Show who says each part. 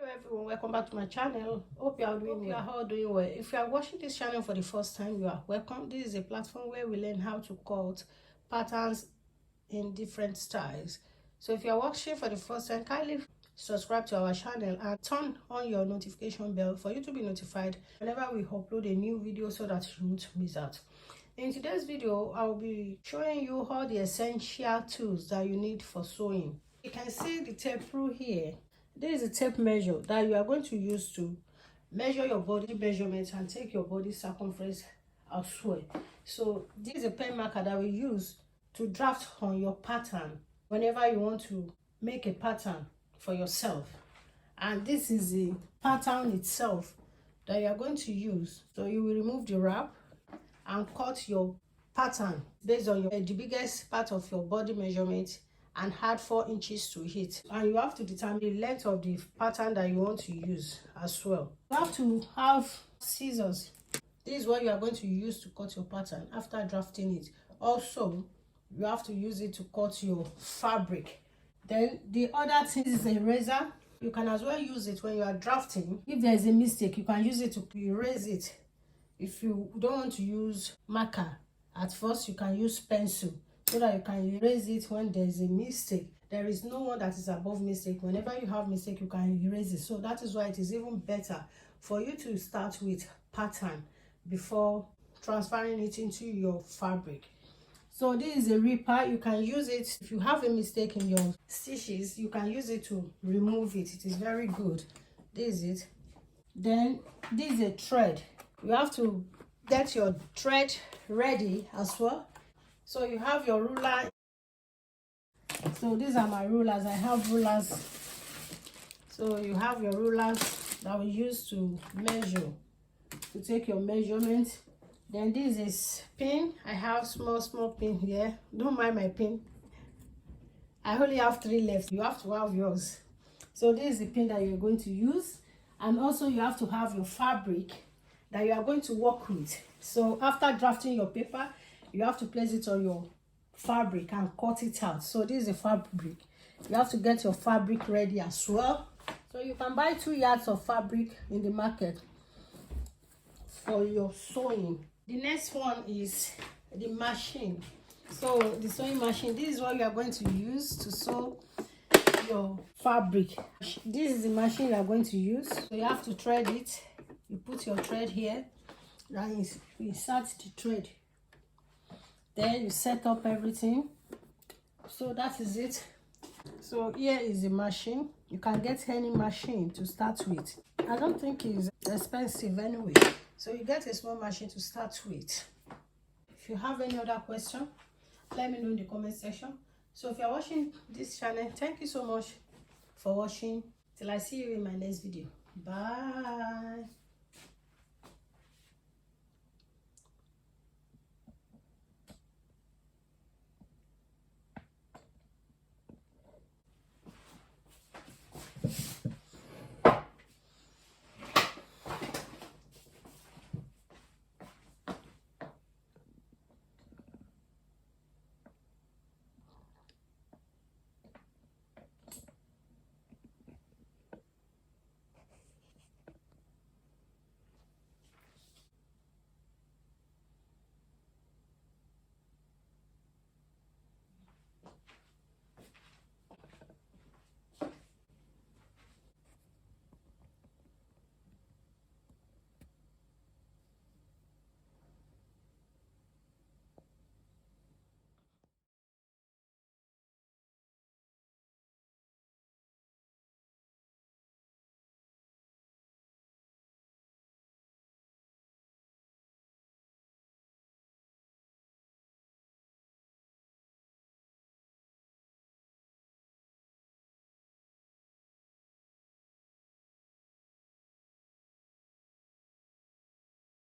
Speaker 1: Hello everyone, welcome back to my channel. Hope you are doing well. If you are watching this channel for the first time, you are welcome. This is a platform where we learn how to cut patterns in different styles. So if you are watching for the first time, kindly subscribe to our channel and turn on your notification bell for you to be notified whenever we upload a new video so that you won't miss out. In today's video, I will be showing you all the essential tools that you need for sewing. You can see the tape rule here. This is a tape measure that you are going to use to measure your body measurements and take your body circumference as well. So this is a pen marker that we use to draft on your pattern whenever you want to make a pattern for yourself. And this is the pattern itself that you are going to use. So you will remove the wrap and cut your pattern based on the biggest part of your body measurement and add 4 inches to it. And you have to determine the length of the pattern that you want to use as well. You have to have scissors. This is what you are going to use to cut your pattern after drafting it. Also, you have to use it to cut your fabric. Then the other thing is a razor. You can as well use it when you are drafting. If there is a mistake, you can use it to erase it. If you don't want to use marker at first, you can use pencil so that you can erase it when there is a mistake. There is no one that is above mistake. Whenever you have mistake, you can erase it. So that is why it is even better for you to start with pattern before transferring it into your fabric. So this is a ripper. You can use it if you have a mistake in your stitches. You can use it to remove it. It is very good. This is it. Then this is a thread. You have to get your thread ready as well. So you have your ruler. So these are my rulers. I have rulers. So you have your rulers that we use to measure, to take your measurement. Then this is pin. I have small pin here. Don't mind my pin. I only have 3 left. You have to have yours. So this is the pin that you're going to use. And also you have to have your fabric that you are going to work with. So after drafting your paper, you have to place it on your fabric and cut it out. So this is a fabric. You have to get your fabric ready as well. So you can buy 2 yards of fabric in the market for your sewing. The next one is the machine. So the sewing machine, this is what you are going to use to sew your fabric. This is the machine you are going to use. So you have to thread it. You put your thread here, then you insert the thread. Then you set up everything. So that is it. So here is the machine. You can get any machine to start with. I don't think it's expensive anyway. So you get a small machine to start with. If you have any other question, let me know in the comment section. So if you are watching this channel, thank you so much for watching. Till I see you in my next video. Bye.